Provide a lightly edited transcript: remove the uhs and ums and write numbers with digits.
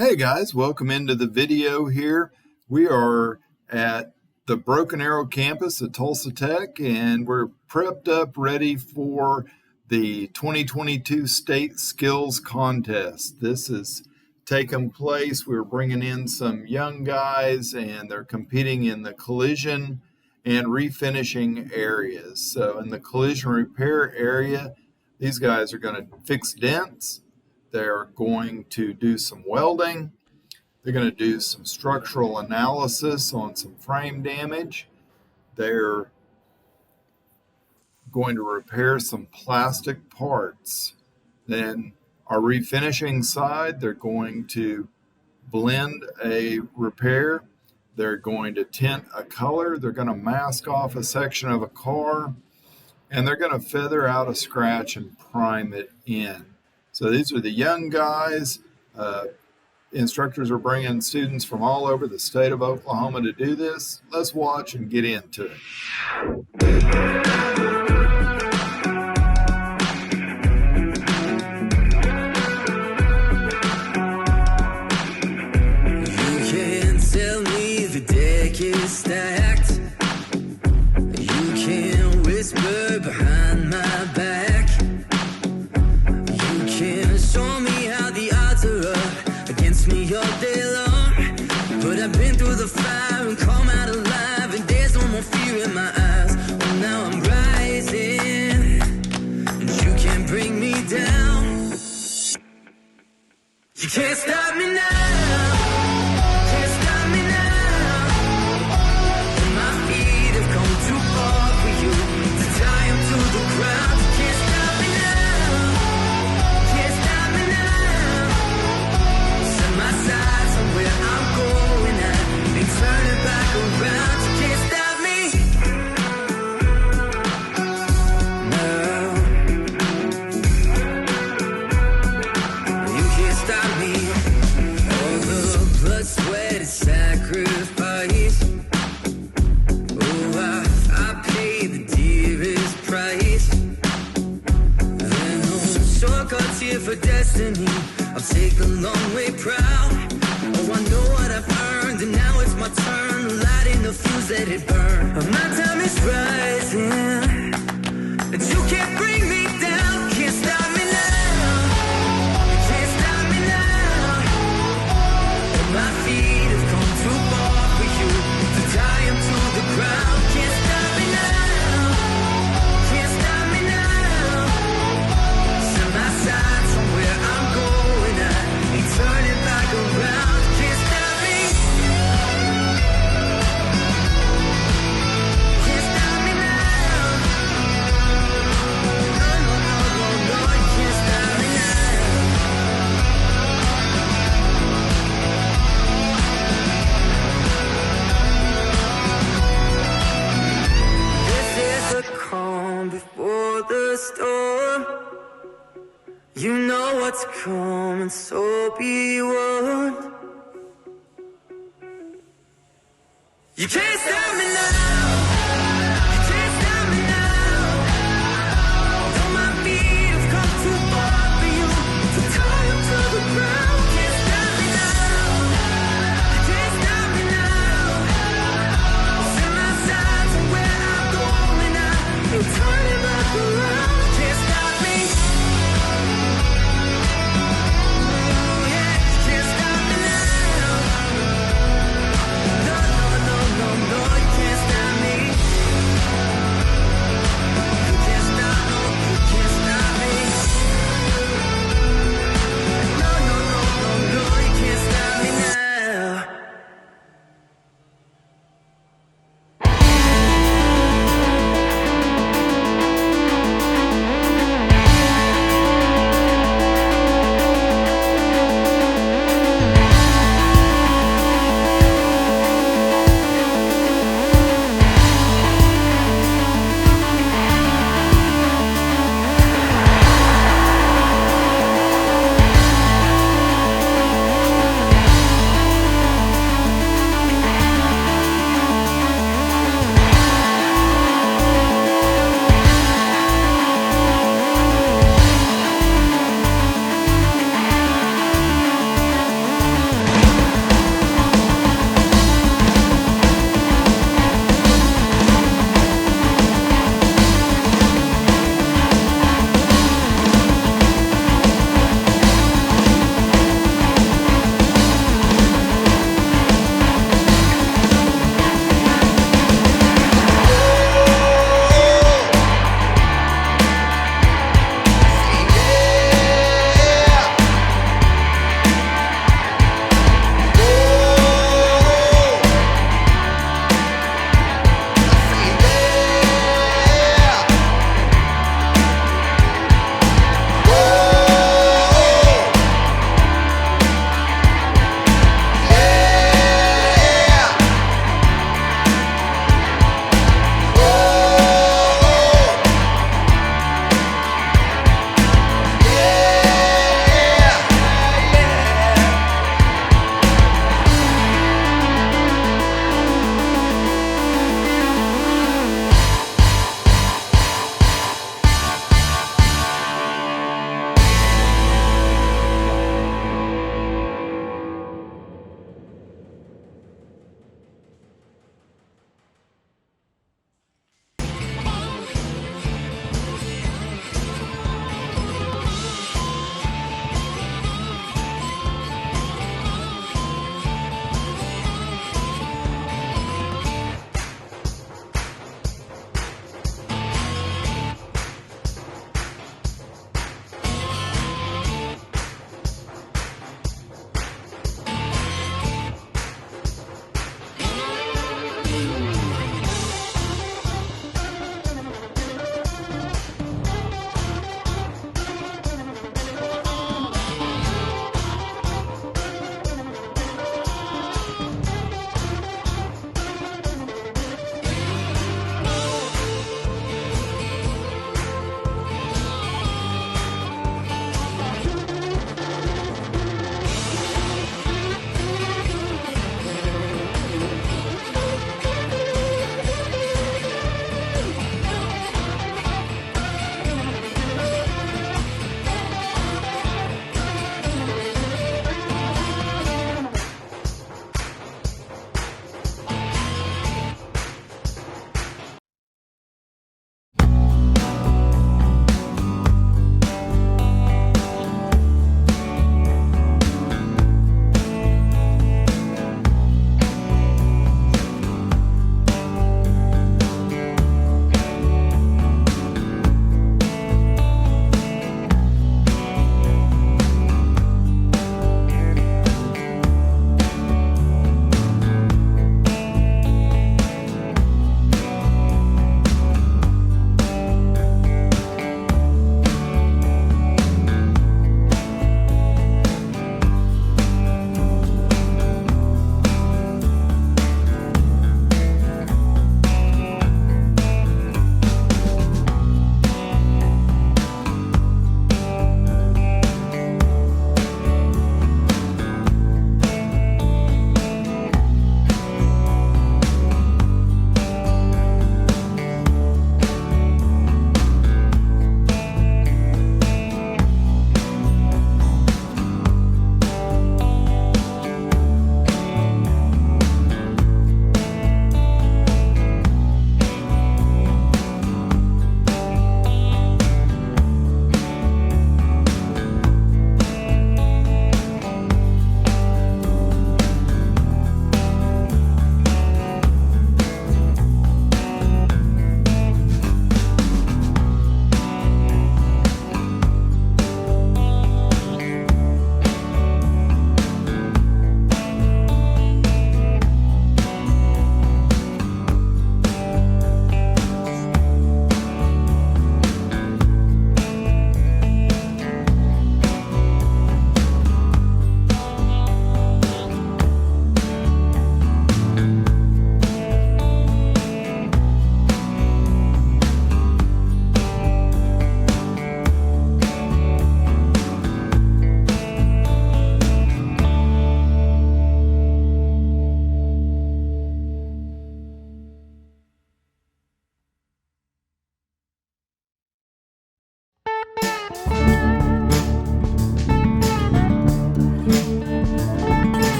Hey guys, welcome into the video here. We are at the Broken Arrow campus at Tulsa Tech, and we're prepped up ready for the 2022 State Skills Contest. This is taking place. We're bringing in some young guys, and they're competing in the collision and refinishing areas. So in the collision repair area, these guys are going to fix dents. They're going to do some welding. They're going to do some structural analysis on some frame damage. They're going to repair some plastic parts. Then our refinishing side, they're going to blend a repair. They're going to tint a color. They're going to mask off a section of a car. And they're going to feather out a scratch and prime it in. So these are the young guys. Instructors are bringing students from all over the state of Oklahoma to do this. Let's watch and get into it. You can't tell me the deck is stacked. You can't whisper behind my back. Show me how the odds are up against me all day long. But I've been through the fire and come out alive, and there's no more fear in my eyes. Oh, now I'm rising, and you can't bring me down. You can't stop me now. Can't stop me now. And my feet have come too far for you to tie them to the ground. You can't stop me now. Can't stop me now. Set my sights on where I'm going at and turn it back around. You can't stop me now. You can't stop me. All the blood, sweat, and sacrifice. Oh, I paid the dearest price. There no shortcuts here for destiny. I'll take the long way proud. Oh, I know what I've earned, and now it's my turn to light in the fuse, let it burn. My time is rising, and you can't bring me down. Can't stop me now. Can't stop me now. And my feet have come too far for you to tie them to the ground. Can't stop me now. Can't stop me now. Set my sights on where I'm going at and turn it back around. Can't stop me. Can't stop me now. No, no, no, no, no, you can't stop me now. This is the calm before the storm. You know what's coming, so be warned. You can't stop me